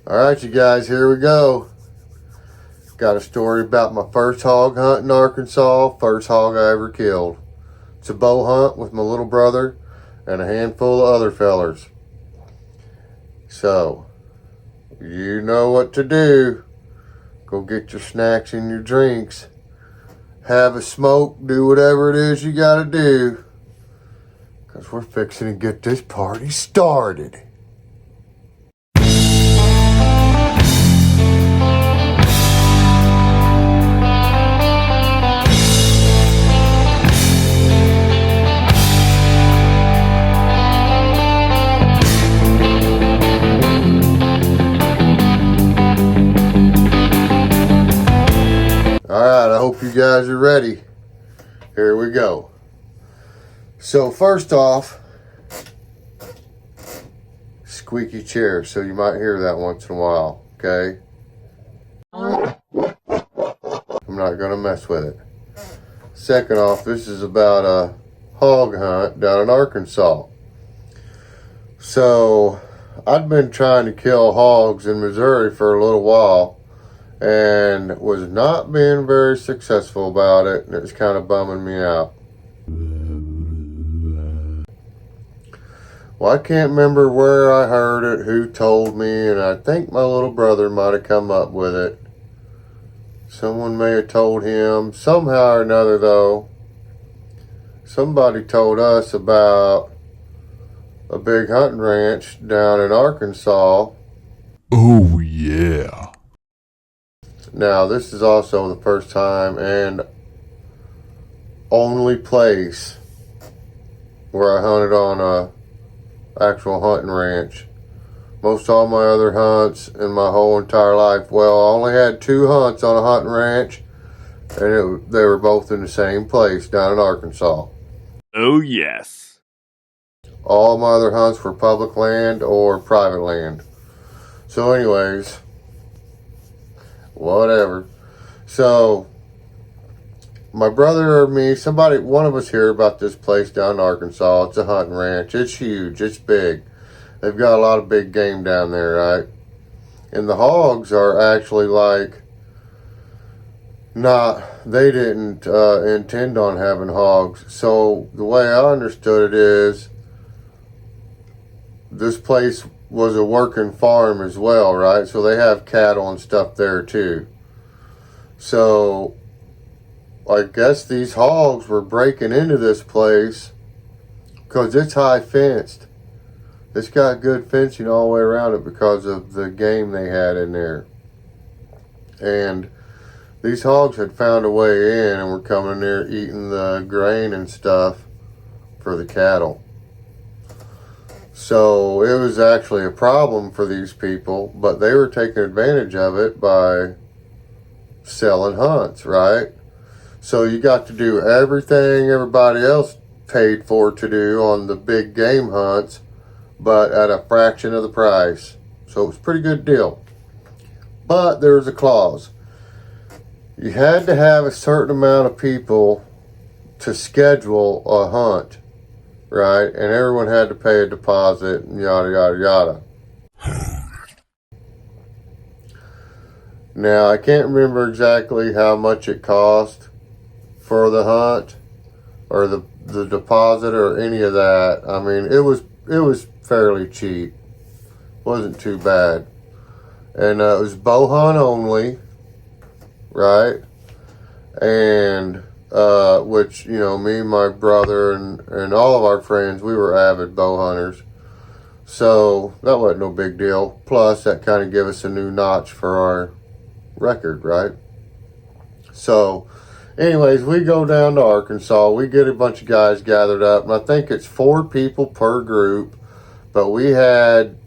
Alright, you guys, here we go. Got a story about my first hog hunt in Arkansas, first hog I ever killed. It's a bow hunt with my little brother and a handful of other fellers. So, you know what to do. Go get your snacks and your drinks. Have a smoke, do whatever it is you gotta do. Because we're fixing to get this party started. Alright, I hope you guys are ready. Here we go. So first off, squeaky chair, so you might hear that once in a while, okay? I'm not going to mess with it. Second off, this is about a hog hunt down in Arkansas. So, I'd been trying to kill hogs in Missouri for a little while and was not being very successful about it, and it was kind of bumming me out. Well, I can't remember where I heard it, who told me, and I think my little brother might have come up with it. Someone may have told him. Somehow or another, though, somebody told us about a big hunting ranch down in Arkansas. Oh, yeah. Now, this is also the first time and only place where I hunted on a actual hunting ranch. Most all my other hunts in my whole entire life, well, I only had 2 hunts on a hunting ranch, and they were both in the same place down in Arkansas. Oh, yes. All my other hunts were public land or private land. So anyways, whatever. So, my brother or me, one of us hear about this place down in Arkansas. It's a hunting ranch. It's huge. It's big. They've got a lot of big game down there, right? And the hogs are actually they didn't intend on having hogs. So, the way I understood it is, this place was a working farm as well, right? So they have cattle and stuff there too. So I guess these hogs were breaking into this place because it's high fenced. It's got good fencing all the way around it because of the game they had in there. And these hogs had found a way in and were coming in there eating the grain and stuff for the cattle. So it was actually a problem for these people, but they were taking advantage of it by selling hunts, right? So you got to do everything everybody else paid for to do on the big game hunts, but at a fraction of the price. So it was a pretty good deal. But there was a clause. You had to have a certain amount of people to schedule a hunt. Right? And everyone had to pay a deposit and yada, yada, yada. Now, I can't remember exactly how much it cost for the hunt or the deposit or any of that. I mean, it was fairly cheap. Wasn't too bad. And it was bow hunt only, right? And which, you know, me, my brother, and all of our friends, we were avid bow hunters. So, that wasn't no big deal. Plus, that kind of gave us a new notch for our record, right? So, anyways, we go down to Arkansas. We get a bunch of guys gathered up, and I think it's 4 people per group. But we had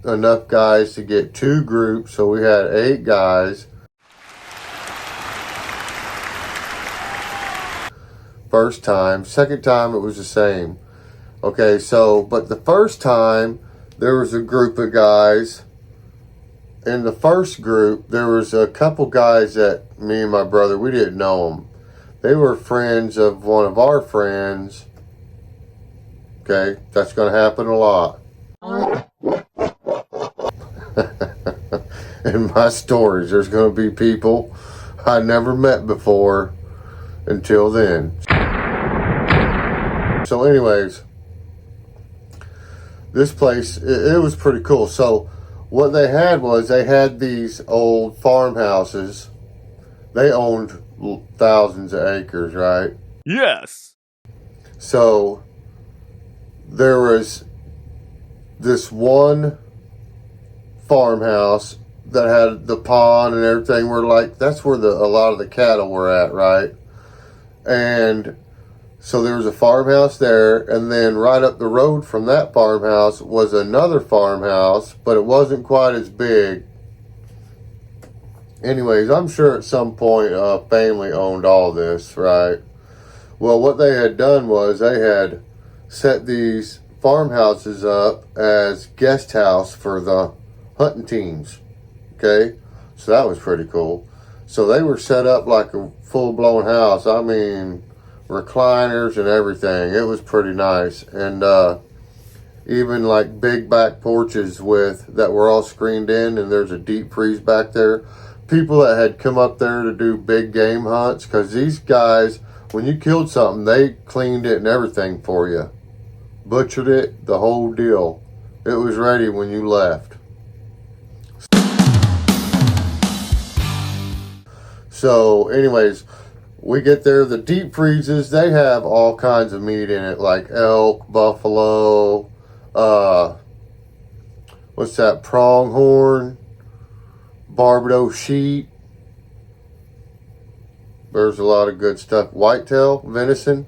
enough guys to get 2 groups, so we had 8 guys. First time. Second time it was the same. Okay, so, but the first time there was a group of guys. In the first group, there was a couple guys that me and my brother, we didn't know them. They were friends of one of our friends. Okay, that's going to happen a lot. in my stories. There's going to be people I never met before until then. So anyways, this place, it was pretty cool. So what they had was they had these old farmhouses. They owned thousands of acres, right? Yes. So there was this one farmhouse that had the pond and everything. Were like, that's where a lot of the cattle were at, right? And so there was a farmhouse there, and then right up the road from that farmhouse was another farmhouse, but it wasn't quite as big. Anyways, I'm sure at some point a family owned all this, right? Well, what they had done was they had set these farmhouses up as guest house for the hunting teams. Okay, so that was pretty cool. So they were set up like a full-blown house. I mean, recliners and everything. It was pretty nice. And even like big back porches that were all screened in, and there's a deep freeze back there. People that had come up there to do big game hunts, because these guys, when you killed something, they cleaned it and everything for you. Butchered it, the whole deal. It was ready when you left. So anyways, we get there, the deep freezes, they have all kinds of meat in it, like elk, buffalo, what's that, pronghorn, Barbados sheep. There's a lot of good stuff. Whitetail, venison,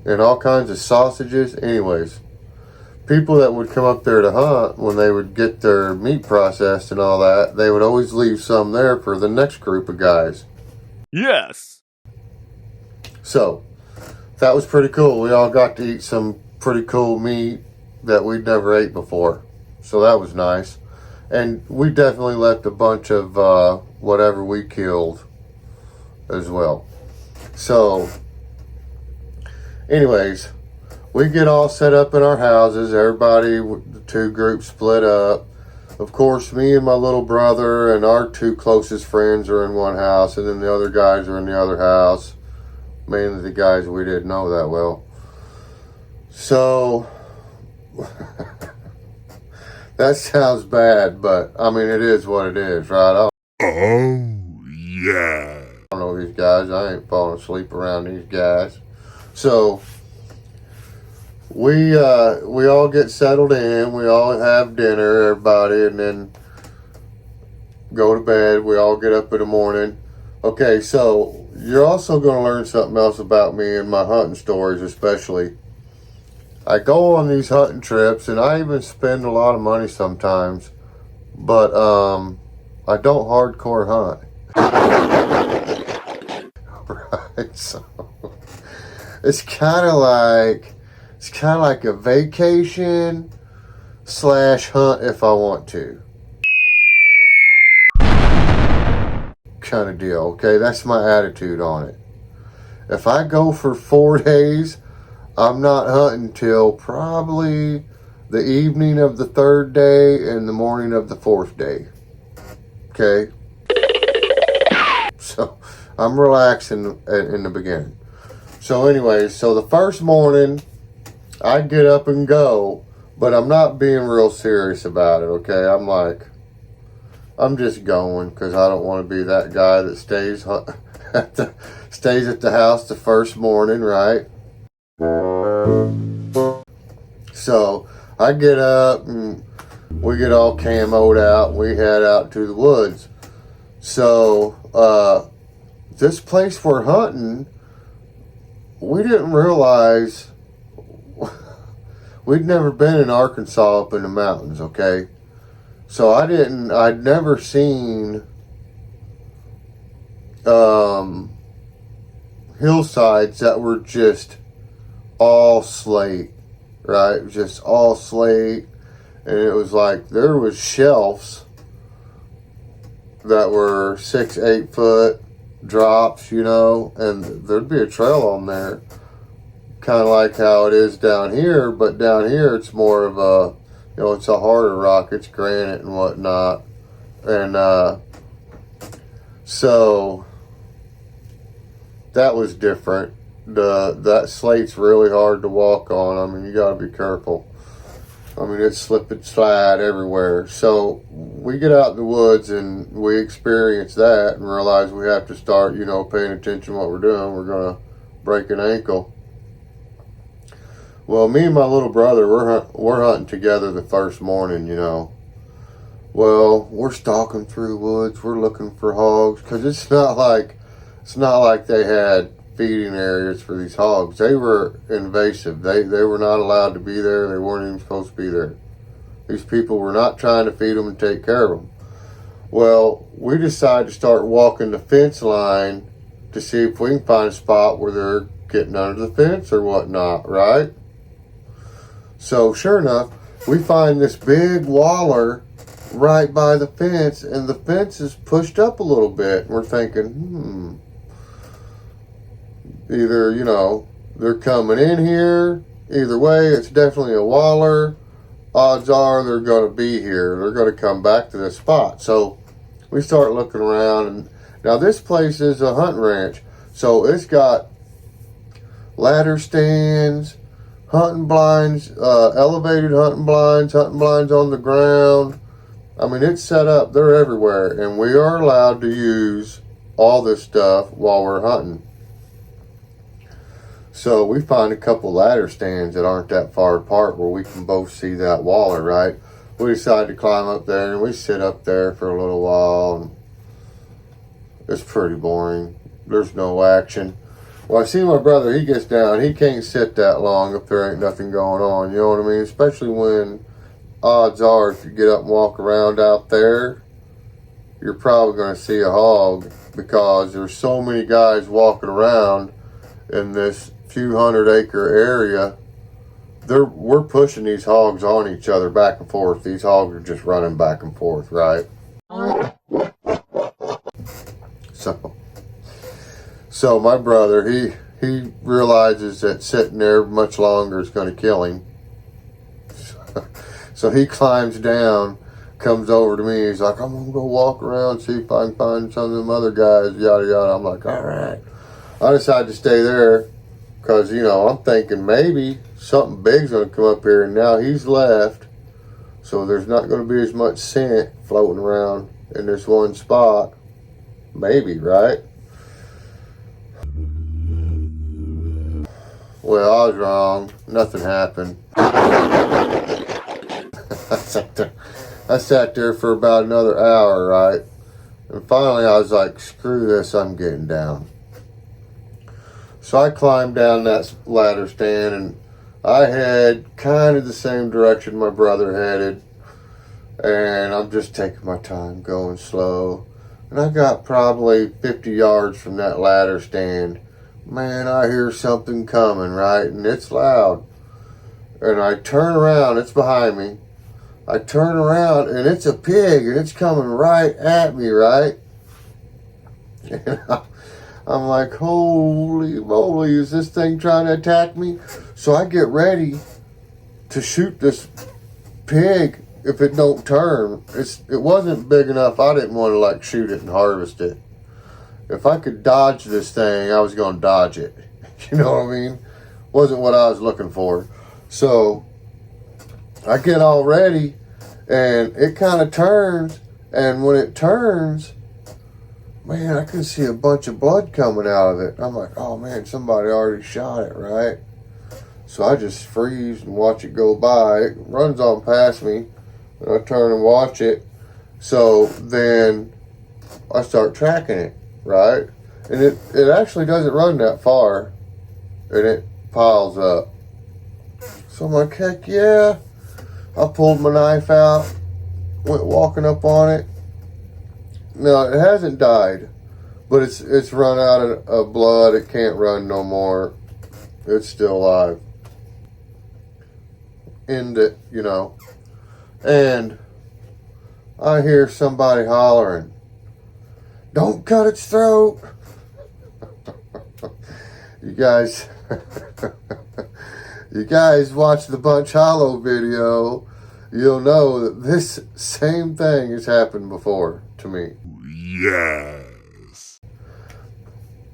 and all kinds of sausages. Anyways, people that would come up there to hunt, when they would get their meat processed and all that, they would always leave some there for the next group of guys. Yes. So that was pretty cool. We all got to eat some pretty cool meat that we'd never ate before. So that was nice. And we definitely left a bunch of whatever we killed as well. So anyways, we get all set up in our houses. Everybody, the two groups split up. Of course, me and my little brother and our two closest friends are in one house, and then the other guys are in the other house. Mainly the guys we didn't know that well. So that sounds bad, but I mean, it is what it is, right? Oh, yeah. I don't know these guys. I ain't falling asleep around these guys. So we all get settled in. We all have dinner, everybody, and then go to bed. We all get up in the morning. Okay, so you're also going to learn something else about me and my hunting stories, especially. I go on these hunting trips, and I even spend a lot of money sometimes, but I don't hardcore hunt. Right, so it's kind of like a vacation / hunt if I want to. Kind of deal, okay? That's my attitude on it. If I go for 4 days, I'm not hunting till probably the evening of the 3rd day and the morning of the 4th day. Okay? So I'm relaxing in the beginning. So anyways, so the first morning I get up and go, but I'm not being real serious about it, okay? I'm just going because I don't want to be that guy that stays at the house the first morning, right? So I get up and we get all camoed out and we head out to the woods. So this place we're hunting, we didn't realize we'd never been in Arkansas up in the mountains, okay? So I'd never seen hillsides that were just all slate, right? Just all slate. And it was like there was shelves that were 6-8 foot drops, you know, and there'd be a trail on there, kind of like how it is down here, but down here it's more of a You know, it's a harder rock. It's granite and whatnot. And so that was different. That slate's really hard to walk on. I mean, you got to be careful. I mean, it's slip and slide everywhere. So we get out in the woods and we experience that and realize we have to start, you know, paying attention to what we're doing. We're going to break an ankle. Well, me and my little brother, we're hunting together the first morning, you know. Well, we're stalking through the woods. We're looking for hogs because it's not like they had feeding areas for these hogs. They were invasive. They were not allowed to be there. They weren't even supposed to be there. These people were not trying to feed them and take care of them. Well, we decided to start walking the fence line to see if we can find a spot where they're getting under the fence or whatnot, right? So sure enough, we find this big waller right by the fence, and the fence is pushed up a little bit. And we're thinking, either, you know, they're coming in here. Either way, it's definitely a waller. Odds are they're going to be here. They're going to come back to this spot. So we start looking around, and now this place is a hunting ranch. So it's got ladder stands, hunting blinds, elevated hunting blinds on the ground. I mean, it's set up. They're everywhere, and we are allowed to use all this stuff while we're hunting. So we find a couple ladder stands that aren't that far apart where we can both see that waller, right? We decide to climb up there, and we sit up there for a little while. And it's pretty boring. There's no action. Well, I see my brother, he gets down. He can't sit that long if there ain't nothing going on. You know what I mean? Especially when odds are if you get up and walk around out there, you're probably going to see a hog because there's so many guys walking around in this few 100-acre area. We're pushing these hogs on each other back and forth. These hogs are just running back and forth, right? So my brother, he realizes that sitting there much longer is going to kill him. So he climbs down, comes over to me. He's like, I'm going to go walk around, see if I can find some of them other guys, yada, yada. I'm like, all right. I decided to stay there because, you know, I'm thinking maybe something big's going to come up here. And now he's left. So there's not going to be as much scent floating around in this one spot. Maybe, right? Well, I was wrong. Nothing happened. I sat there for about another hour, right? And finally I was like, screw this, I'm getting down. So I climbed down that ladder stand, and I head kind of the same direction my brother headed. And I'm just taking my time, going slow. And I got probably 50 yards from that ladder stand. Man, I hear something coming, right? And it's loud. And I turn around, it's behind me. I turn around, and it's a pig, and it's coming right at me, right? And I'm like, holy moly, is this thing trying to attack me? So I get ready to shoot this pig if it don't turn. It wasn't big enough. I didn't want to, like, shoot it and harvest it. If I could dodge this thing, I was going to dodge it. You know what I mean? Wasn't what I was looking for. So I get all ready, and it kind of turns. And when it turns, man, I can see a bunch of blood coming out of it. I'm like, oh, man, somebody already shot it, right? So I just freeze and watch it go by. It runs on past me, and I turn and watch it. So then I start tracking it, right? And it actually doesn't run that far, and it piles up. So I'm like, heck yeah. I pulled my knife out, went walking up on it. No, it hasn't died, but it's run out of blood. It can't run no more. It's still alive. End it, you know. And I hear somebody hollering, don't cut its throat. You guys watch the Bunch Hollow video. you'll know that this same thing has happened before to me. Yes.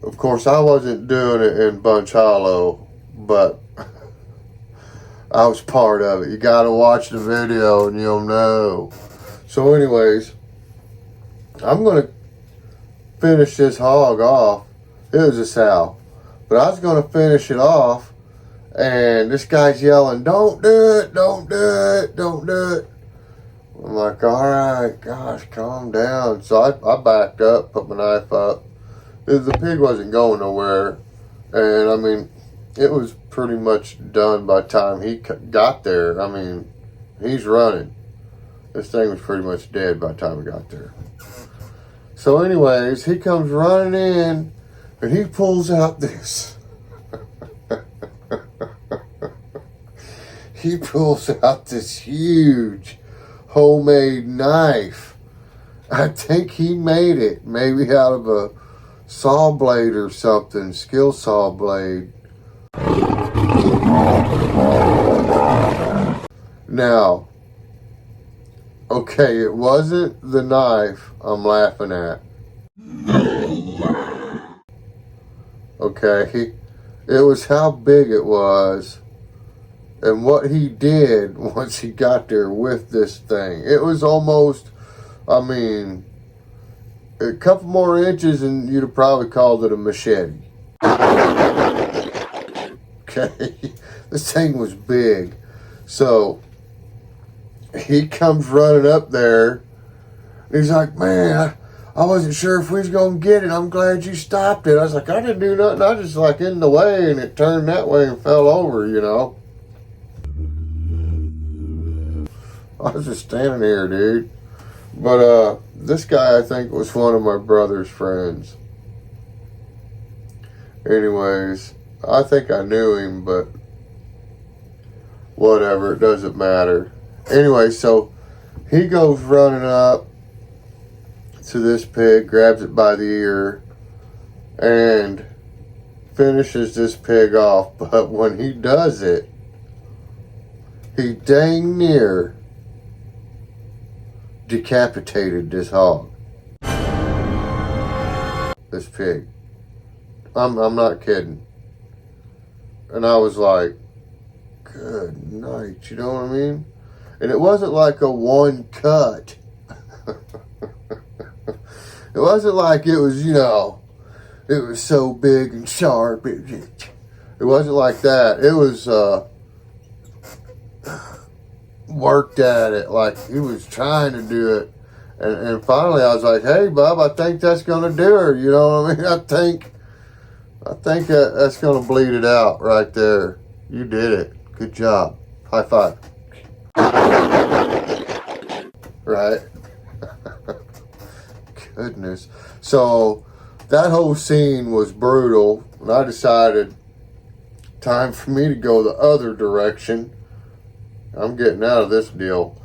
Of course, I wasn't doing it in Bunch Hollow, but I was part of it. You gotta watch the video and you'll know. So anyways, I'm gonna finish this hog off. It was a sow, but I was gonna finish it off, and this guy's yelling, "Don't do it, don't do it, don't do it." I'm like, all right, gosh, calm down. So I backed up, put my knife up. The pig wasn't going nowhere, and I mean, it was pretty much done by the time he got there. I mean, he's running. This thing was pretty much dead by the time we got there. So anyways, he comes running in, and he pulls out this. He pulls out this huge homemade knife. I think he made it, maybe out of a saw blade or something, skill saw blade. Now, okay, it wasn't the knife I'm laughing at. Okay, it was how big it was and what he did once he got there with this thing. It was almost, I mean, a couple more inches and you'd have probably called it a machete. Okay, this thing was big. So he comes running up there. He's like, "Man, I wasn't sure if we was going to get it. I'm glad you stopped it." I was like, "I didn't do nothing. I just like in the way and it turned that way and fell over, you know." I was just standing here, dude. But this guy, I think, was one of my brother's friends. Anyways, I think I knew him, but whatever, it doesn't matter. Anyway, so he goes running up to this pig, grabs it by the ear, and finishes this pig off. But when he does it, he dang near decapitated this hog. This pig. I'm not kidding. And I was like, good night, you know what I mean? And it wasn't like a one cut. It wasn't like it was, you know, it was so big and sharp. It wasn't like that. It was worked at it, like he was trying to do it. And finally I was like, "Hey, Bob, I think that's going to do her." You know what I mean? I think that's going to bleed it out right there. You did it. Good job. High five. Right? Goodness. So that whole scene was brutal. And I decided, time for me to go the other direction. I'm getting out of this deal.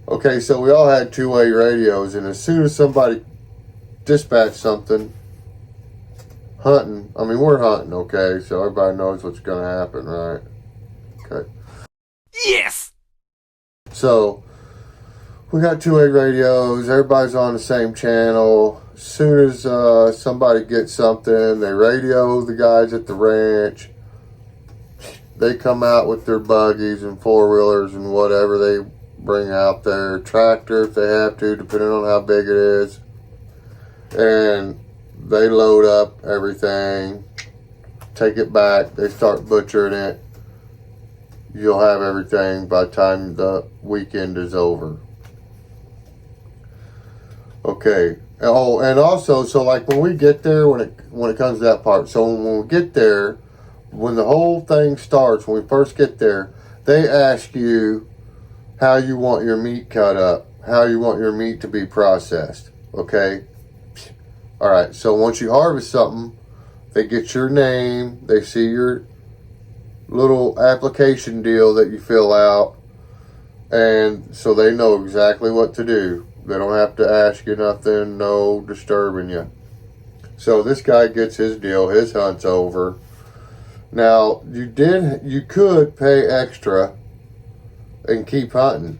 Okay, so we all had two-way radios, and as soon as somebody dispatched something, hunting, I mean, we're hunting, okay, so everybody knows what's going to happen, right? Okay. Yes. So, we got two-way radios, everybody's on the same channel. As soon as somebody gets something, they radio the guys at the ranch. They come out with their buggies and four-wheelers and whatever they bring out there. Tractor if they have to, depending on how big it is. And they load up everything, take it back, they start butchering it. You'll have everything by the time the weekend is over. Okay. Oh, and also, so like when we get there, when it comes to that part, so when we get there, when the whole thing starts, when we first get there, they ask you how you want your meat cut up, how you want your meat to be processed, okay? All right, so once you harvest something, they get your name, they see your little application deal that you fill out, and so they know exactly what to do. They don't have to ask you nothing, no disturbing you. So this guy gets his deal, his hunt's over. Now, you could pay extra and keep hunting,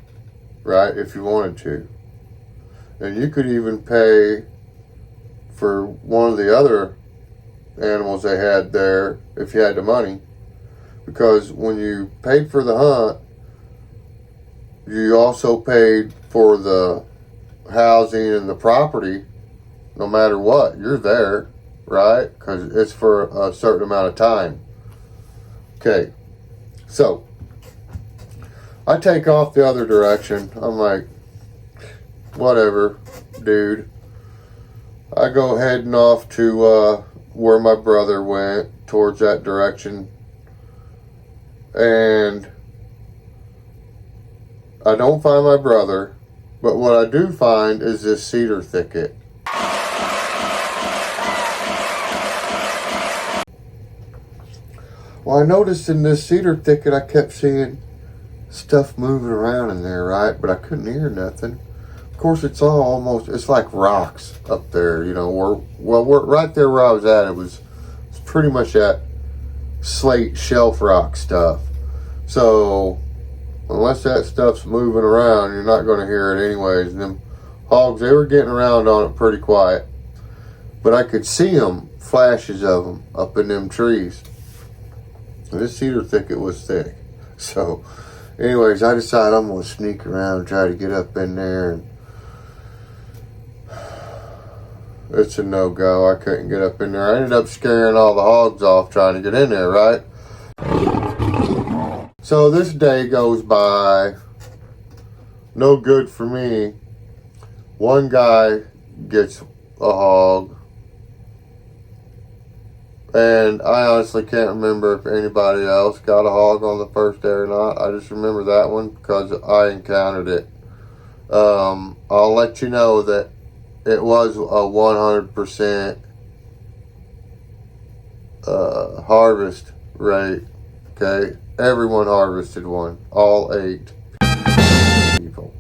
right, if you wanted to. And you could even pay for one of the other animals they had there if you had the money. Because when you paid for the hunt, you also paid for the housing and the property. No matter what, you're there, right? Because it's for a certain amount of time. Okay, so I take off the other direction. I'm like, whatever, dude. I go heading off to where my brother went, towards that direction. And I don't find my brother, but what I do find is this cedar thicket. Well, I noticed in this cedar thicket, I kept seeing stuff moving around in there, right? But I couldn't hear nothing. Of course, it's like rocks up there, you know. We're right there where I was at. It's pretty much that slate shelf rock stuff. So, unless that stuff's moving around, you're not going to hear it anyways. And them hogs, they were getting around on it pretty quiet. But I could see them, flashes of them, up in them trees. And this cedar thicket was thick. So, anyways, I decided I'm going to sneak around and try to get up in there. And it's a no-go. I couldn't get up in there. I ended up scaring all the hogs off trying to get in there, right? So this day goes by. No good for me. One guy gets a hog. And I honestly can't remember if anybody else got a hog on the first day or not. I just remember that one because I encountered it. I'll let you know that it was a 100% harvest rate. Okay, everyone harvested one. All 8 people.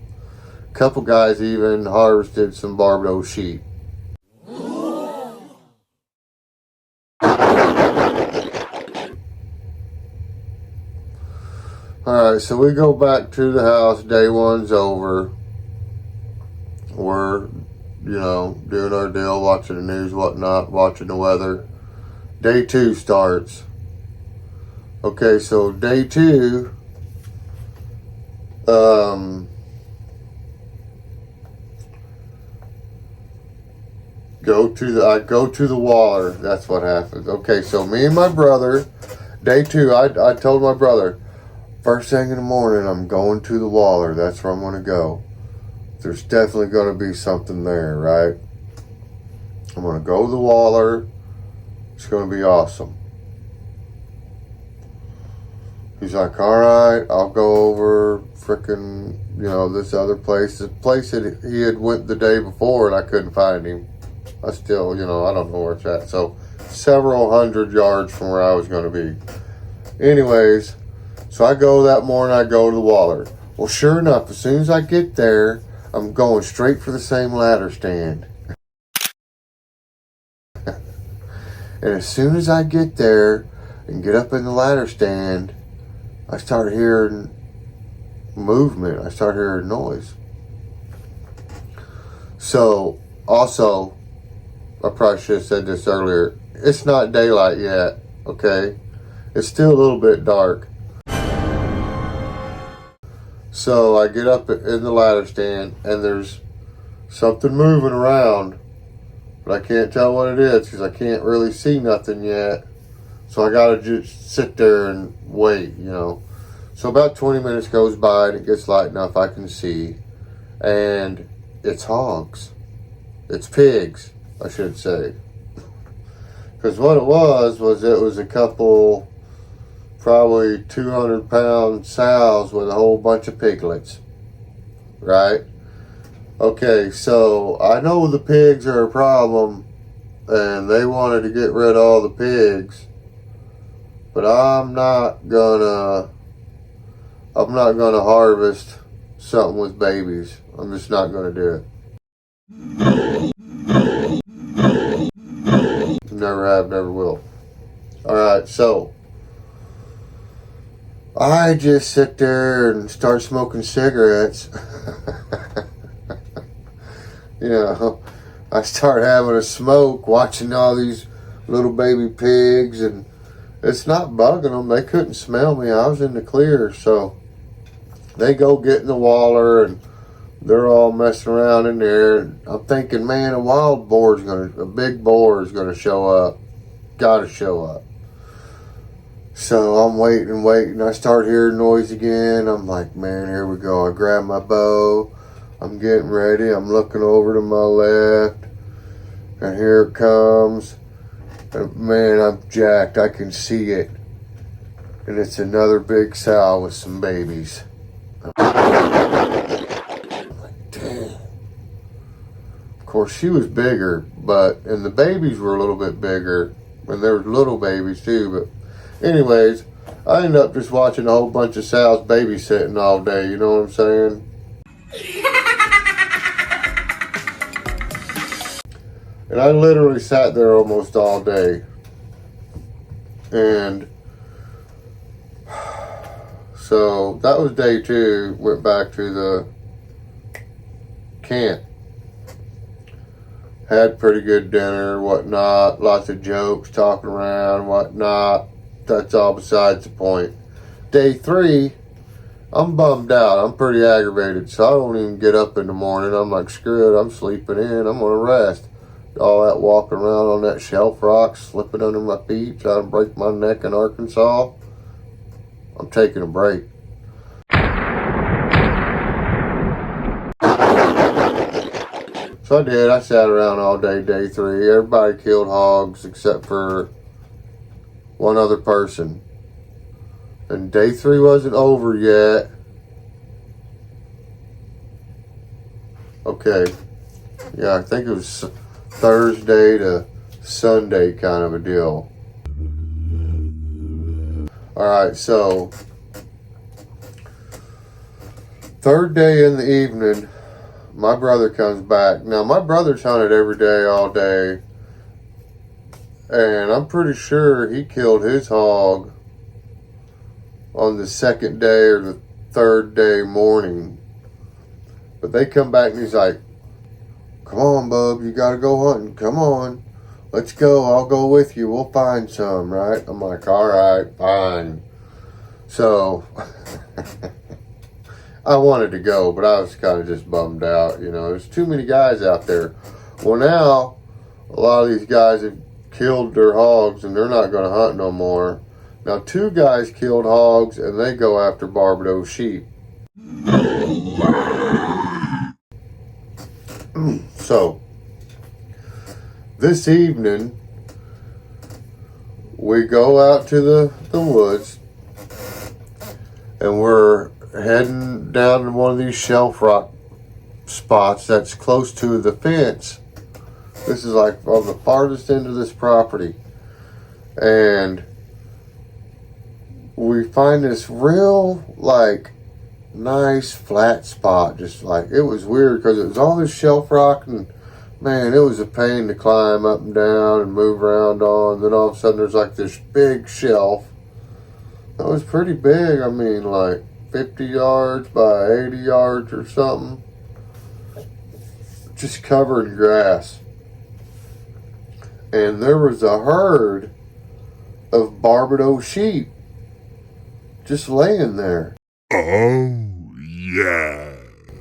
A couple guys even harvested some Barbados sheep. Alright, so we go back to the house. Day 1's over. We're, doing our deal, watching the news, whatnot, watching the weather. Day 2 starts. Okay, so day 2, I go to the water. That's what happens. Okay, so me and my brother, day 2, I told my brother, first thing in the morning, I'm going to the water. That's where I'm going to go. There's definitely going to be something there, right? I'm going to go to the water. It's going to be awesome. He's like, all right, I'll go over frickin', this other place. The place that he had went the day before and I couldn't find him. I still, I don't know where it's at. So, several hundred yards from where I was going to be. Anyways, so I go that morning, I go to the water. Well, sure enough, as soon as I get there, I'm going straight for the same ladder stand. And as soon as I get there and get up in the ladder stand, I start hearing movement. I start hearing noise. So, also, I probably should have said this earlier. It's not daylight yet, okay? It's still a little bit dark. So I get up in the ladder stand and there's something moving around, but I can't tell what it is because I can't really see nothing yet. So I gotta just sit there and wait, So about 20 minutes goes by and it gets light enough I can see. And it's hogs. It's pigs, I should say. Because what it was a couple, probably 200-pound sows with a whole bunch of piglets, right? Okay, so I know the pigs are a problem and they wanted to get rid of all the pigs, but I'm not gonna harvest something with babies. I'm just not gonna do it. Never have, never will. Alright, so I just sit there and start smoking cigarettes. You know, I start having a smoke, watching all these little baby pigs, and it's not bugging them. They couldn't smell me. I was in the clear, so they go get in the waller, and they're all messing around in there. And I'm thinking, man, a big boar is gonna show up. Gotta show up. So I'm waiting. I start hearing noise again. I'm like, man, here we go. I grab my bow. I'm getting ready. I'm looking over to my left. And here it comes. And man, I'm jacked. I can see it. And it's another big sow with some babies. I'm like, damn. Of course, she was bigger, and the babies were a little bit bigger. And there was little babies too, but anyways, I ended up just watching a whole bunch of sows babysitting all day, you know what I'm saying? And I literally sat there almost all day. And so that was day 2. Went back to the camp. Had pretty good dinner, whatnot. Lots of jokes, talking around, whatnot. That's all besides the point. Day 3, I'm bummed out. I'm pretty aggravated, so I don't even get up in the morning. I'm like, screw it, I'm sleeping in. I'm going to rest. All that walking around on that shelf rock, slipping under my feet, trying to break my neck in Arkansas. I'm taking a break. So I did. I sat around all day, day 3. Everybody killed hogs except for one other person. And day 3 wasn't over yet. Okay. Yeah, I think it was Thursday to Sunday kind of a deal. Alright, so 3rd day in the evening, my brother comes back. Now, my brother's hunted every day, all day. And I'm pretty sure he killed his hog on the 2nd day or the 3rd day morning. But they come back and he's like, come on, bub, you gotta go hunting. Come on. Let's go. I'll go with you. We'll find some, right? I'm like, all right, fine. So I wanted to go, but I was kind of just bummed out. You know, there's too many guys out there. Well, now a lot of these guys have killed their hogs and they're not going to hunt no more. Now, 2 guys killed hogs and they go after Barbados sheep. So this evening we go out to the woods and we're heading down to one of these shelf rock spots that's close to the fence. This is like on the farthest end of this property. And we find this real, like, nice flat spot. Just like, it was weird because it was all this shelf rock and man, it was a pain to climb up and down and move around on. Then all of a sudden there's like this big shelf. That was pretty big. I mean, like 50 yards by 80 yards or something. Just covered in grass. And there was a herd of Barbados sheep just laying there. Oh, yeah.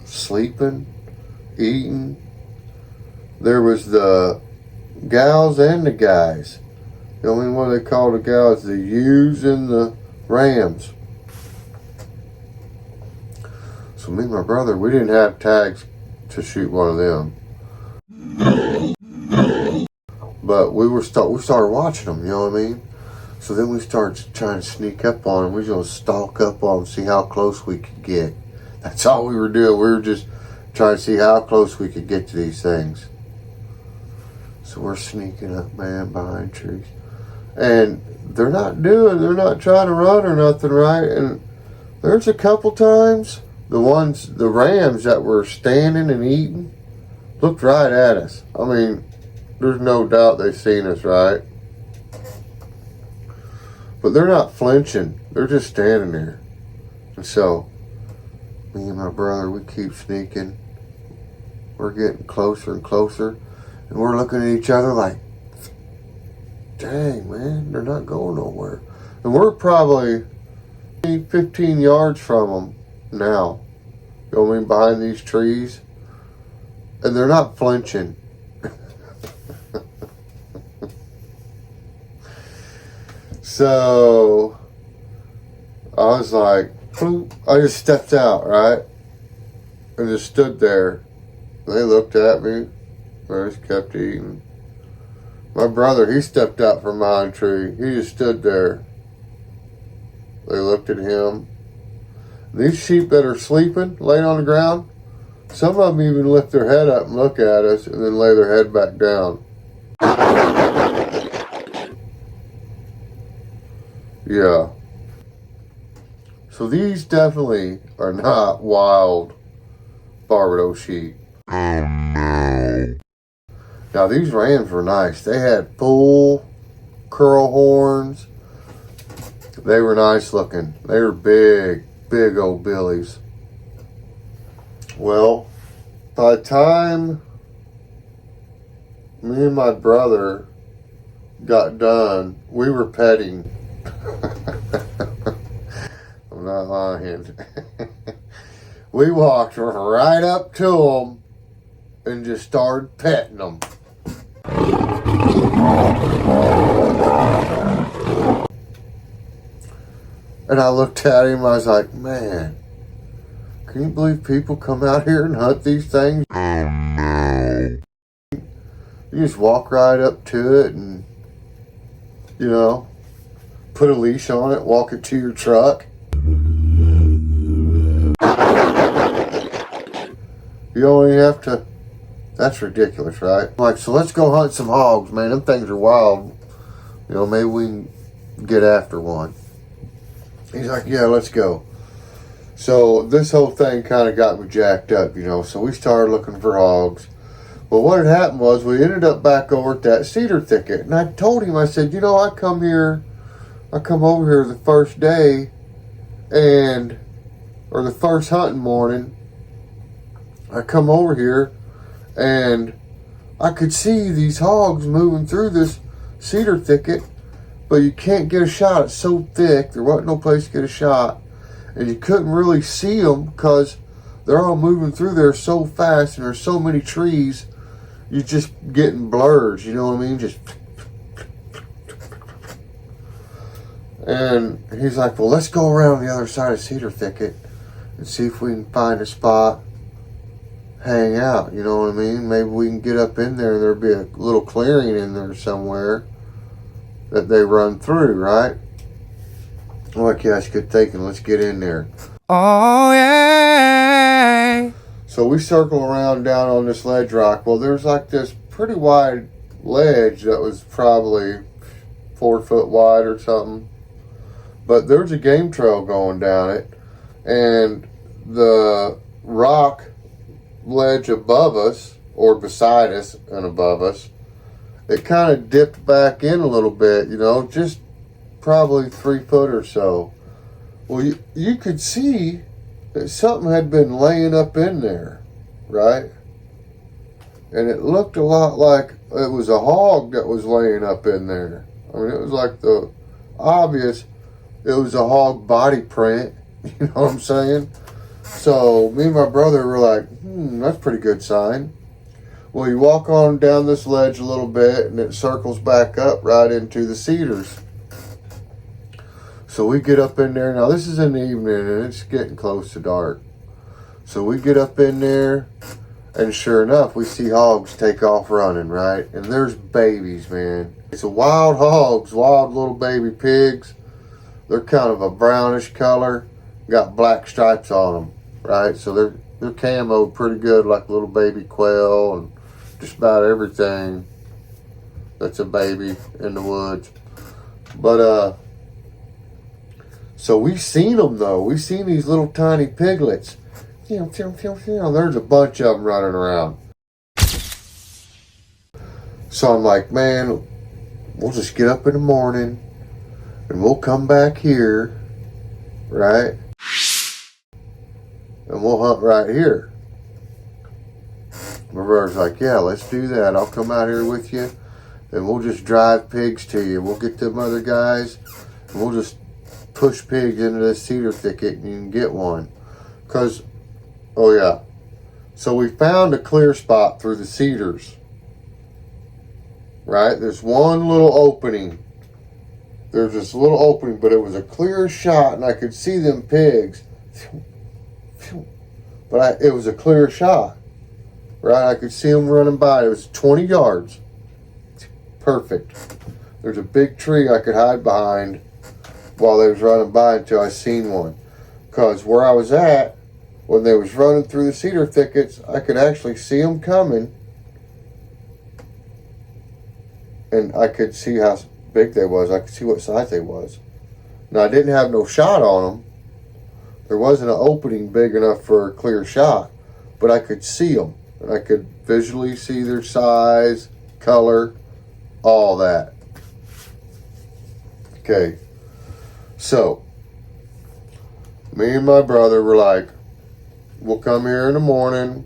Sleeping, eating. There was the gals and the guys. The only one they call the gals, the ewes and the rams. So me and my brother, we didn't have tags to shoot one of them. But we started watching them, you know what I mean? So then we started trying to sneak up on them. We were going to stalk up on them, see how close we could get. That's all we were doing. We were just trying to see how close we could get to these things. So we're sneaking up, man, behind trees. And they're not trying to run or nothing, right? And there's a couple times, the rams that were standing and eating looked right at us. I mean, there's no doubt they've seen us, right? But they're not flinching. They're just standing there. And so, me and my brother, we keep sneaking. We're getting closer and closer. And we're looking at each other like, dang, man, they're not going nowhere. And we're probably 15 yards from them now. You know what I mean? Behind these trees. And they're not flinching. So, I was like, I just stepped out, right? And just stood there. They looked at me. I just kept eating. My brother, he stepped out from behind a tree. He just stood there. They looked at him. These sheep that are sleeping, laying on the ground, some of them even lift their head up and look at us and then lay their head back down. Yeah. So these definitely are not wild Barbados sheep. Oh no. Now these rams were nice. They had full curl horns. They were nice looking. They were big, big old billies. Well, by the time me and my brother got done, we were petting. I'm not lying. We walked right up to them and just started petting them. And I looked at him, I was like, man, can you believe people come out here and hunt these things? Oh no. You just walk right up to it and, you know, put a leash on it, walk it to your truck. You only have to, that's ridiculous, right? I'm like, so let's go hunt some hogs, man. Them things are wild. You know, maybe we can get after one. He's like, yeah, let's go. So this whole thing kind of got me jacked up, you know. So we started looking for hogs. Well, what had happened was we ended up back over at that cedar thicket. And I told him, I said, you know, I come over here the first day or the first hunting morning. I come over here and I could see these hogs moving through this cedar thicket, but you can't get a shot. It's so thick. There wasn't no place to get a shot. And you couldn't really see them because they're all moving through there so fast and there's so many trees. You're just getting blurs, you know what I mean? Just. And he's like, well, let's go around the other side of cedar thicket and see if we can find a spot, hang out, you know what I mean? Maybe we can get up in there and there'll be a little clearing in there somewhere that they run through, right? I'm like, yeah, that's good thinking. Let's get in there. Oh, yeah. So we circle around down on this ledge rock. Well, there's like this pretty wide ledge that was probably 4 foot wide or something. But there's a game trail going down it. And the rock ledge above us, or beside us and above us, it kind of dipped back in a little bit, you know, just probably 3 foot or so. Well, you could see that something had been laying up in there, right? And it looked a lot like it was a hog that was laying up in there. I mean, it was like it was a hog body print, you know what I'm saying? So me and my brother were like, that's a pretty good sign. Well, you walk on down this ledge a little bit and it circles back up right into the cedars. So we get up in there. Now this is in the evening and it's getting close to dark. So we get up in there and sure enough, we see hogs take off running, right? And there's babies, man. It's a wild hogs, wild little baby pigs. They're kind of a brownish color, got black stripes on them, right? So they're camoed pretty good, like little baby quail and just about everything that's a baby in the woods. But so we seen them though. We seen these little tiny piglets. There's a bunch of them running around. So I'm like, man, we'll just get up in the morning and we'll come back here, right? and we'll hunt right here. My brother's like, yeah, let's do that. I'll come out here with you, and we'll just drive pigs to you. We'll get them other guys, and we'll just push pigs into this cedar thicket, and you can get one. Because, oh yeah. So we found a clear spot through the cedars. Right? There's one little opening. There's this little opening, but it was a clear shot, and I could see them pigs. But it was a clear shot. Right? I could see them running by. It was 20 yards. Perfect. There's a big tree I could hide behind while they was running by until I seen one. Because where I was at, when they was running through the cedar thickets, I could actually see them coming. And I could see how big they was. I could see what size they was. Now, I didn't have no shot on them. There wasn't an opening big enough for a clear shot. But I could see them. And I could visually see their size, color, all that. Okay. So, me and my brother were like, we'll come here in the morning.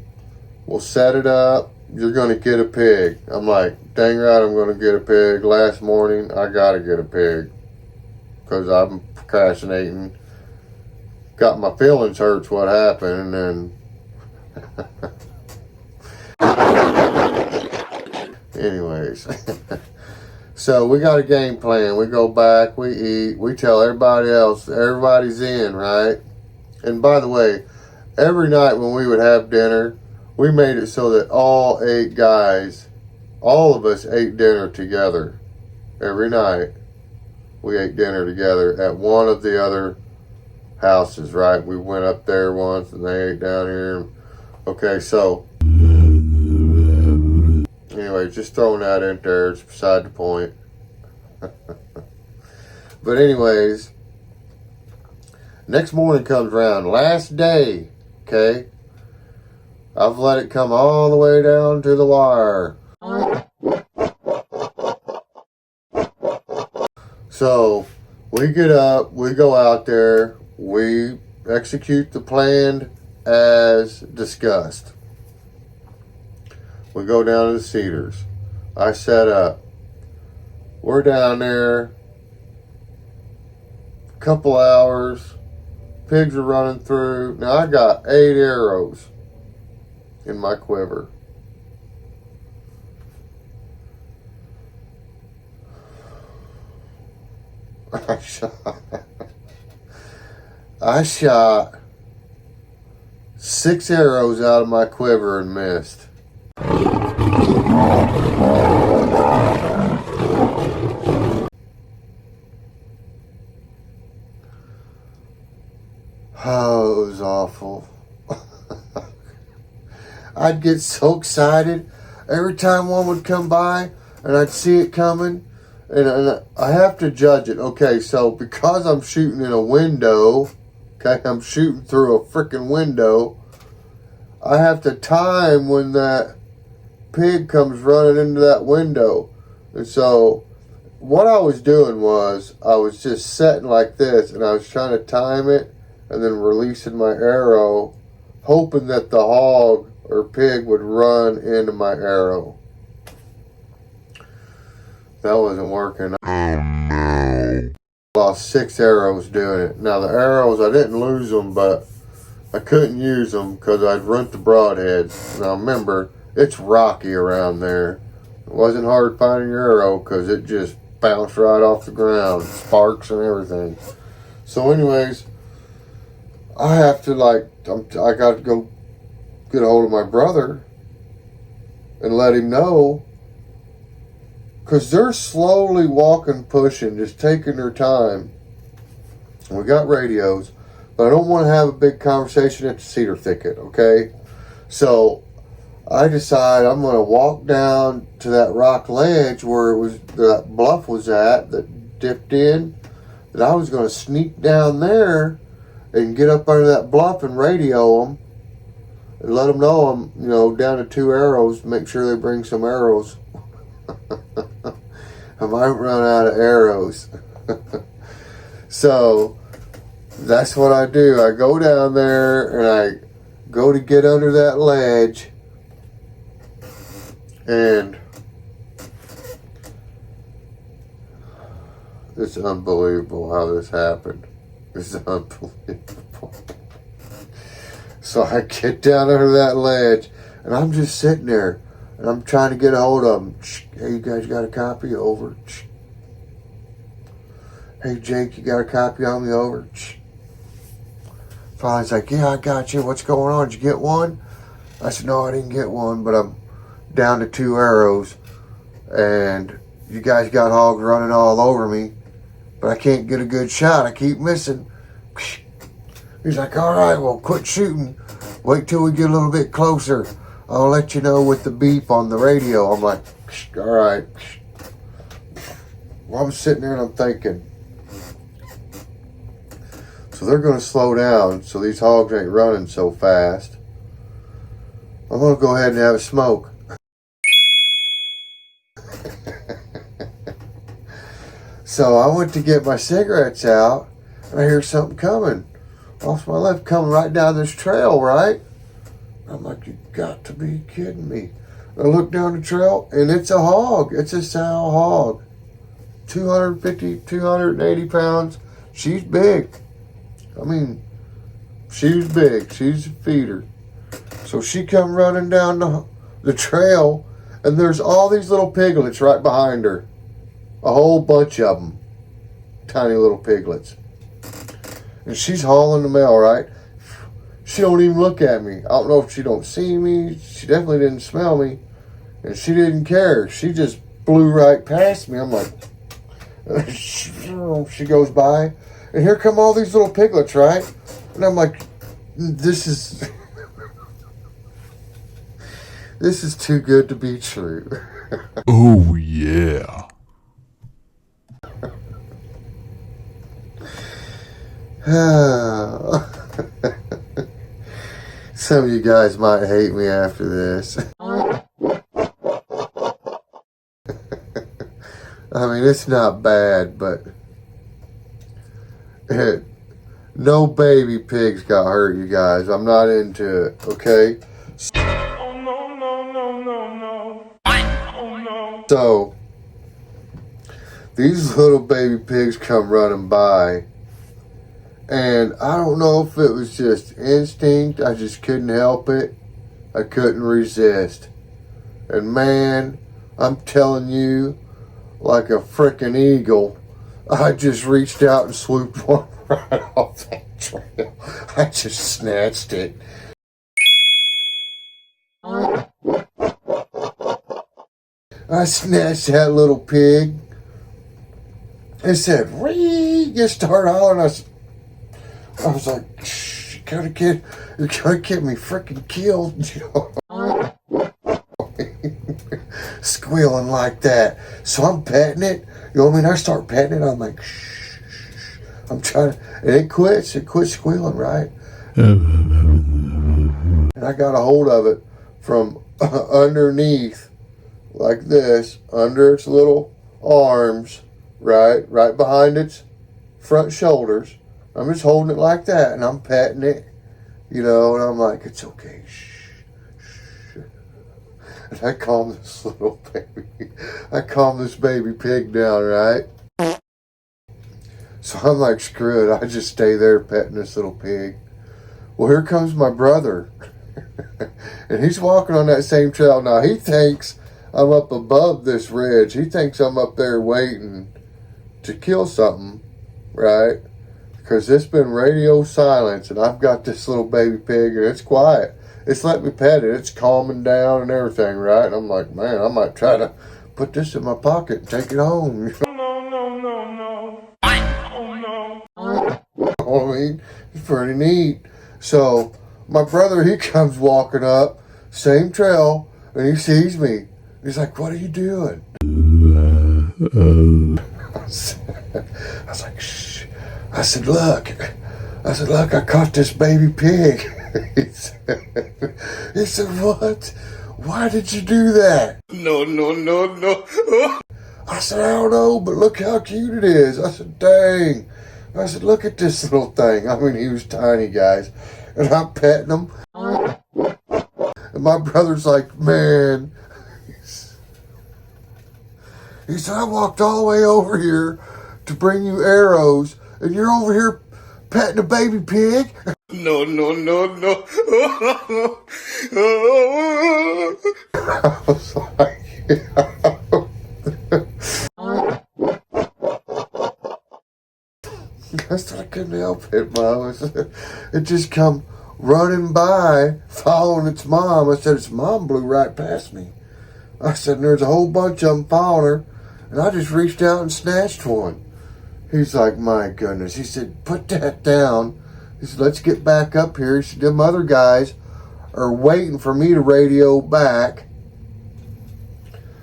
We'll set it up. You're going to get a pig. I'm like, dang right, I'm going to get a pig. Last morning, I got to get a pig. Because I'm procrastinating. Got my feelings hurt's what happened. And anyways. So we got a game plan. We go back, we eat, we tell everybody else, everybody's in, right? And by the way, every night when we would have dinner, we made it so that all 8 guys, all of us ate dinner together. Every night we ate dinner together at one of the other houses, right? We went up there once and they ate down here. Okay, so anyway, just throwing that in there. It's beside the point. But anyways, next morning comes around. Last day, okay? I've let it come all the way down to the wire. So, we get up, we go out there, we execute the plan as discussed. We go down to the cedars. I set up. We're down there. Couple hours. Pigs are running through. Now I got 8 arrows in my quiver. I shot 6 arrows out of my quiver and missed. Oh, it was awful. I'd get so excited every time one would come by and I'd see it coming, and I have to judge it. Okay, so because I'm shooting in a window, okay, I'm shooting through a freaking window, I have to time when that pig comes running into that window. And so what I was doing was I was just setting like this, and I was trying to time it and then releasing my arrow, hoping that the hog or pig would run into my arrow. That wasn't working. Oh no. Lost 6 arrows doing it. Now the arrows, I didn't lose them, but I couldn't use them because I'd runt the broadheads. Now remember, it's rocky around there. It wasn't hard finding your arrow because it just bounced right off the ground. Sparks and everything. So anyways, I have to I got to go get a hold of my brother and let him know, because they're slowly walking, pushing, just taking their time. And we got radios, but I don't want to have a big conversation at the cedar thicket, okay? So I decide I'm going to walk down to that rock ledge where that bluff was at that dipped in, that I was going to sneak down there and get up under that bluff and radio them and let them know I'm, down to 2 arrows. Make sure they bring some arrows. I might run out of arrows. So that's what I do. I go down there and go to get under that ledge, and it's unbelievable how this happened. It's unbelievable. So I get down under that ledge, and I'm just sitting there, and I'm trying to get a hold of them. Hey, you guys got a copy? Over. Hey, Jake, you got a copy on me? Over. Finally, he's like, yeah, I got you. What's going on? Did you get one? I said, no, I didn't get one, but I'm down to 2 arrows, and you guys got hogs running all over me, but I can't get a good shot. I keep missing. He's like, all right, well, quit shooting. Wait till we get a little bit closer. I'll let you know with the beep on the radio. I'm like, all right. Well, I'm sitting there and I'm thinking, so they're going to slow down so these hogs ain't running so fast. I'm going to go ahead and have a smoke. So I went to get my cigarettes out, and I hear something coming off my left, coming right down this trail, right? I'm like, you got to be kidding me. I look down the trail, and it's a hog. It's a sow hog. 250, 280 pounds. She's big. I mean, she's big. She's a feeder. So she come running down the trail, and there's all these little piglets right behind her. A whole bunch of them. Tiny little piglets. And she's hauling the mail, right? She don't even look at me. I don't know if she don't see me. She definitely didn't smell me. And she didn't care. She just blew right past me. I'm like, she goes by. And here come all these little piglets, right? And I'm like, this is... this is too good to be true. Oh, yeah. Some of you guys might hate me after this. I mean, it's not bad, but no baby pigs got hurt, you guys. I'm not into it, okay? Oh no, no, no, no, no. Oh no. So, these little baby pigs come running by, and I don't know if it was just instinct. I just couldn't help it. I couldn't resist. And man, I'm telling you, like a frickin' eagle, I just reached out and swooped one right off that trail. I just snatched it. I snatched that little pig. It said, "Ree!" Just start hollering. I was like, "Shh, you gotta get me freaking killed," squealing like that. So I'm petting it. You know what I mean? I start petting it. I'm like, shh. I'm trying to, and it quits. It quits squealing, right? And I got a hold of it from underneath, like this, under its little arms, right behind its front shoulders. I'm just holding it like that, and I'm petting it, and I'm like, it's okay, shh. And I calm this baby pig down, right? So I'm like, screw it, I just stay there petting this little pig. Well, here comes my brother, and he's walking on that same trail. Now, he thinks I'm up above this ridge. He thinks I'm up there waiting to kill something, right? Because it's been radio silence, and I've got this little baby pig, and it's quiet. It's letting me pet it. It's calming down and everything, right? And I'm like, man, I might try to put this in my pocket and take it home. No, no, no, no. Oh no. You know what I mean? It's pretty neat. So my brother, he comes walking up, same trail, and he sees me. He's like, what are you doing? I was like, shh. I said, look, I caught this baby pig. He said, what? Why did you do that? No. I said, I don't know, but look how cute it is. I said, dang. I said, look at this little thing. I mean, he was tiny, guys. And I'm petting him. And my brother's like, man. He said, I walked all the way over here to bring you arrows, and you're over here petting a baby pig? No, no, no, no. I was like, that's what I couldn't help it, Mom. It just come running by, following its mom. I said, its mom blew right past me. I said, and there's a whole bunch of them following her, and I just reached out and snatched one. He's like, my goodness. He said, put that down. He said, let's get back up here. He said, them other guys are waiting for me to radio back,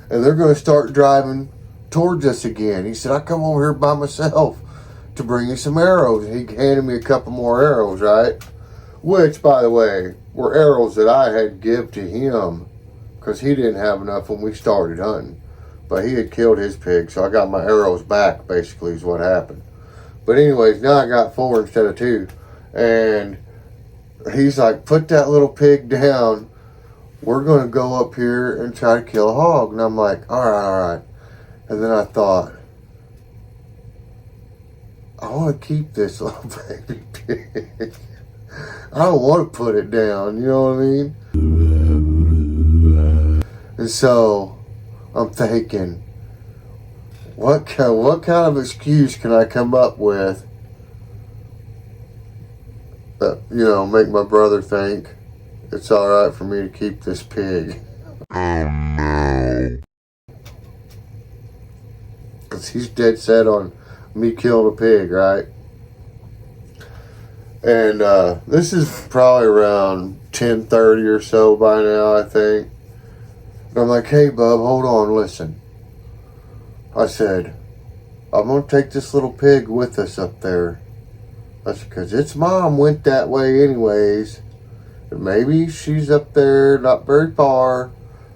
and they're going to start driving towards us again. He said, I come over here by myself to bring you some arrows. And he handed me a couple more arrows, right? Which, by the way, were arrows that I had give to him because he didn't have enough when we started hunting. But he had killed his pig, so I got my arrows back, basically, is what happened. But anyways, now I got 4 instead of 2. And he's like, put that little pig down. We're going to go up here and try to kill a hog. And I'm like, all right. And then I thought, I want to keep this little baby pig. I don't want to put it down, you know what I mean? And so I'm thinking, what kind of excuse can I come up with that, make my brother think it's all right for me to keep this pig? Oh no. Because he's dead set on me killing a pig, right? And this is probably around 10:30 or so by now, I think. And I'm like, hey, bub, hold on, listen. I said, I'm going to take this little pig with us up there. That's because its mom went that way anyways. And maybe she's up there not very far.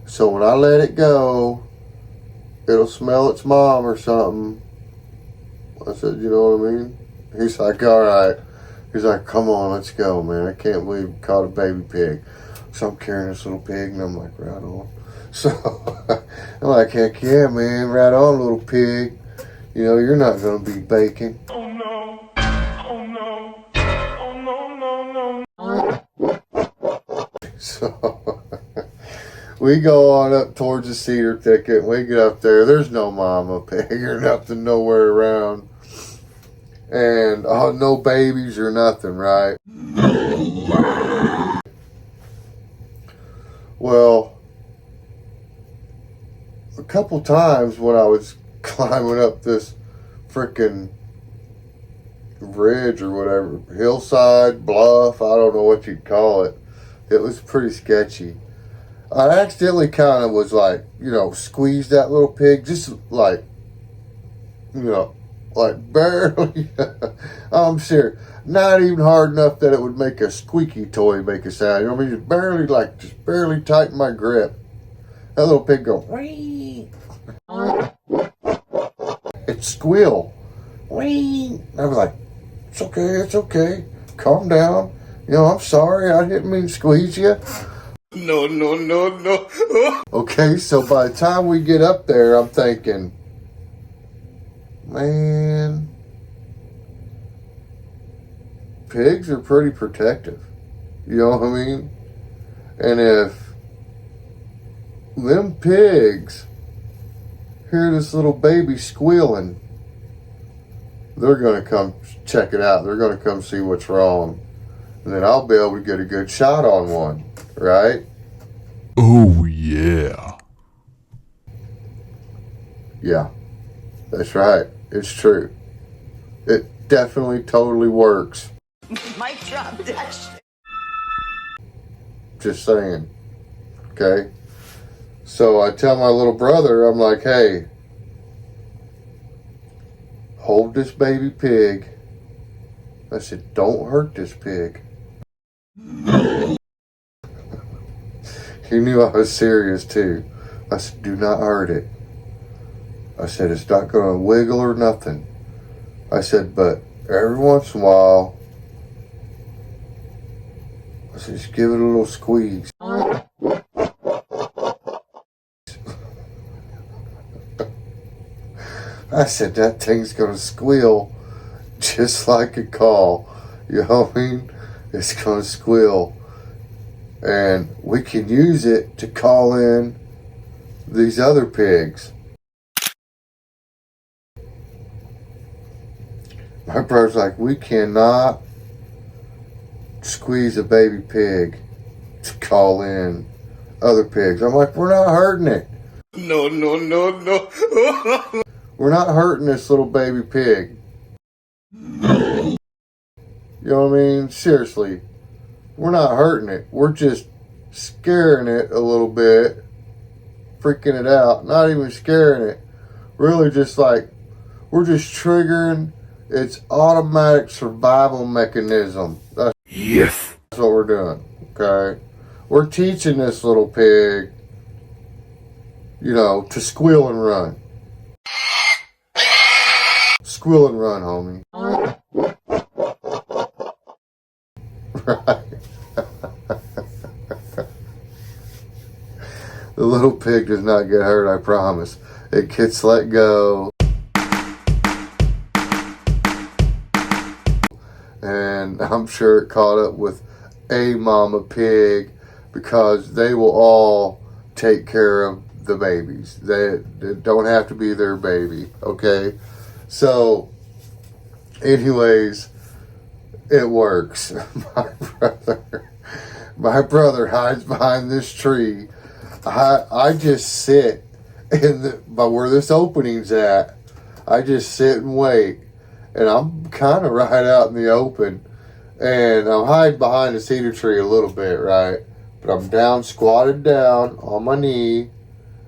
So when I let it go, it'll smell its mom or something. I said, you know what I mean? He's like, all right. He's like, come on, let's go, man. I can't believe we caught a baby pig. So I'm carrying this little pig, and I'm like, right on. So I'm like, heck yeah, man, right on, little pig. You're not going to be baking. Oh no. Oh no. Oh no, no, no. So we go on up towards the cedar thicket. And we get up there. There's no mama pig or nothing nowhere around. And no babies or nothing, right? Well, a couple times when I was climbing up this frickin' ridge or whatever, hillside, bluff, I don't know what you'd call it. It was pretty sketchy. I accidentally kind of was like, squeezed that little pig, just like, like barely. I'm serious. Not even hard enough that it would make a squeaky toy make a sound. You know what I mean? Just barely tighten my grip. That little pig go, wee. It squeal. Wee. I was like, it's okay. Calm down. I'm sorry. I didn't mean to squeeze you. No, no, no, no. Okay, so by the time we get up there, I'm thinking, man, pigs are pretty protective. You know what I mean? And if them pigs hear this little baby squealing, they're going to come check it out. They're going to come see what's wrong. And then I'll be able to get a good shot on one, right? Oh yeah. Yeah, that's right. It's true. It definitely totally works. Mic drop, dash. Just saying. Okay? So I tell my little brother, I'm like, hey, hold this baby pig. I said, don't hurt this pig. He knew I was serious too. I said, do not hurt it. I said, it's not going to wiggle or nothing. I said, but every once in a while, I said, just give it a little squeeze. I said, that thing's going to squeal just like a call. You know what I mean? It's going to squeal. And we can use it to call in these other pigs. My brother's like, we cannot squeeze a baby pig to call in other pigs. I'm like, we're not hurting it. No. We're not hurting this little baby pig. You know what I mean? Seriously. We're not hurting it. We're just scaring it a little bit. Freaking it out. Not even scaring it. Really just like, we're just triggering its automatic survival mechanism. That's what we're doing. Okay? We're teaching this little pig, you know, to squeal and run. Squeal and run, homie. Right. The little pig does not get hurt, I promise. It gets let go. And I'm sure it caught up with a mama pig because they will all take care of the babies. They don't have to be their baby, okay? So, anyways, it works. My brother hides behind this tree. I just sit by where this opening's at. I just sit and wait. And I'm kind of right out in the open. And I'm hiding behind the cedar tree a little bit, right? But I'm down, squatted down on my knee.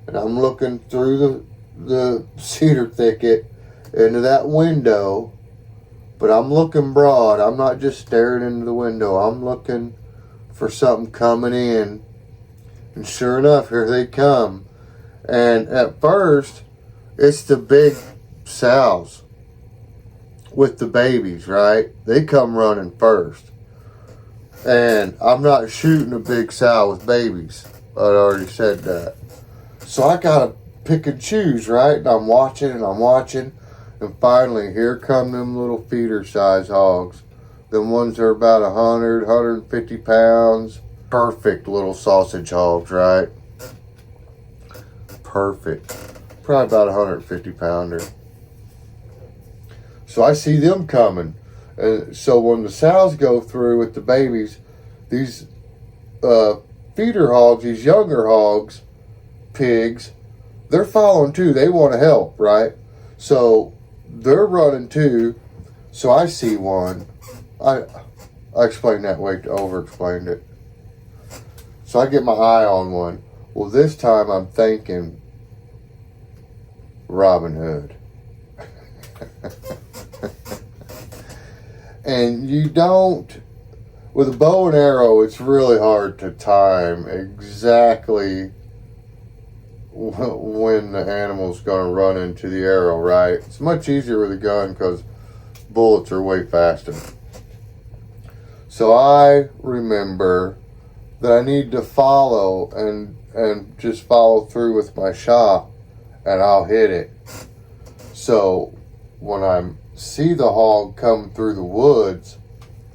And I'm looking through the cedar thicket into that window. But I'm looking broad. I'm not just staring into the window. I'm looking for something coming in. And sure enough, here they come. And at first, it's the big sows with the babies, right? They come running first. And I'm not shooting a big sow with babies. I already said that. So I gotta pick and choose, right? And I'm watching and I'm watching. And finally, here come them little feeder size hogs. Them ones are about 100, 150 pounds. Perfect little sausage hogs, right? Perfect. Probably about 150 pounder. So I see them coming. And so when the sows go through with the babies, these feeder hogs, these younger hogs, pigs, they're following too. They want to help, right? So they're running too. So I see one. I explained that way, over-explained it. So I get my eye on one. Well, this time I'm thinking Robin Hood. And you don't, with a bow and arrow, it's really hard to time exactly when the animal's going to run into the arrow, right? It's much easier with a gun because bullets are way faster. So I remember that I need to follow and just follow through with my shot and I'll hit it. So when I see the hog come through the woods,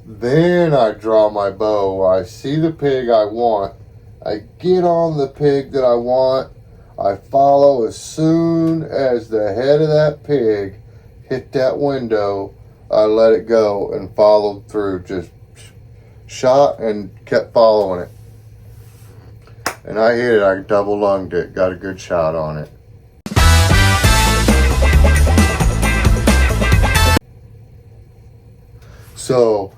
then I draw my bow. I see the pig I want. I get on the pig that I want. I follow as soon as the head of that pig hit that window. I let it go and followed through. Just shot and kept following it. And I hit it. I double lunged it. Got a good shot on it. So,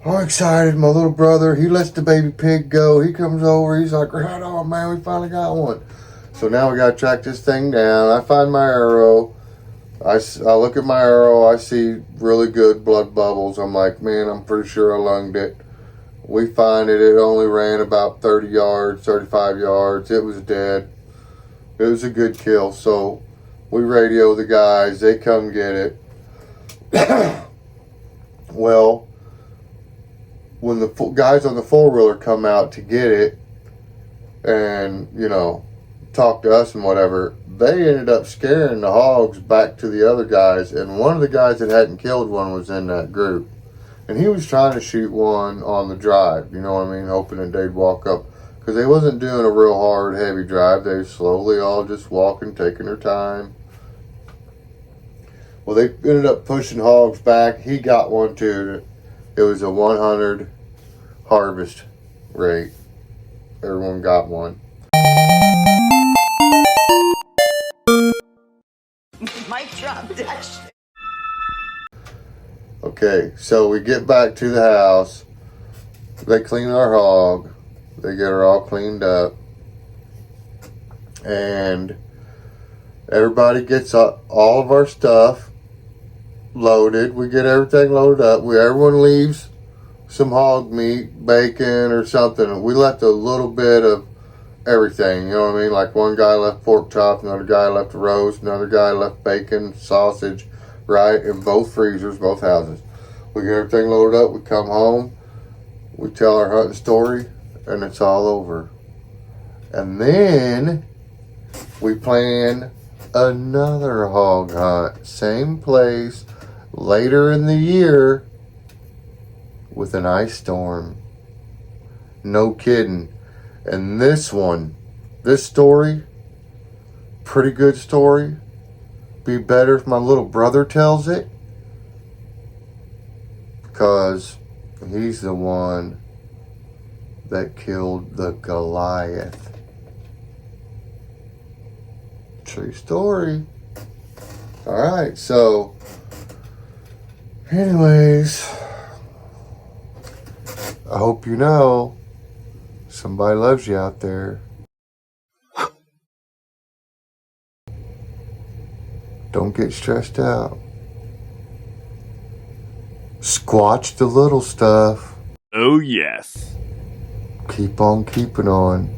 I'm excited. My little brother, he lets the baby pig go. He comes over. He's like, right on, man. We finally got one. So now we got to track this thing down. I find my arrow. I look at my arrow. I see really good blood bubbles. I'm like, man, I'm pretty sure I lunged it. We find it. It only ran about 30 yards, 35 yards. It was dead. It was a good kill. So we radio the guys. They come get it. Well, when the guys on the four-wheeler come out to get it, and, you know, talk to us and whatever. They ended up scaring the hogs back to the other guys, and one of the guys that hadn't killed one was in that group. And he was trying to shoot one on the drive, you know what I mean, hoping that they'd walk up. Because they wasn't doing a real hard, heavy drive. They were slowly all just walking, taking their time. Well, they ended up pushing hogs back. He got one too. It was a 100 harvest rate. Everyone got one. Mic drop dash. Okay, so we get back to the house. They clean our hog. They get her all cleaned up. And everybody gets all of our stuff loaded. We get everything loaded up. Everyone leaves some hog meat, bacon, or something. We left a little bit of everything, you know what I mean? Like one guy left pork chops, another guy left roast, another guy left bacon, sausage, right? In both freezers, both houses. We get everything loaded up. We come home. We tell our hunting story, and it's all over. And then we plan another hog hunt. Same place, later in the year, with an ice storm. No kidding. And this one, this story, pretty good story. Be better if my little brother tells it, because he's the one that killed the Goliath. True story. Alright, so anyways, I hope you know somebody loves you out there. Don't get stressed out. Squatch the little stuff. Oh, yes. Keep on keeping on.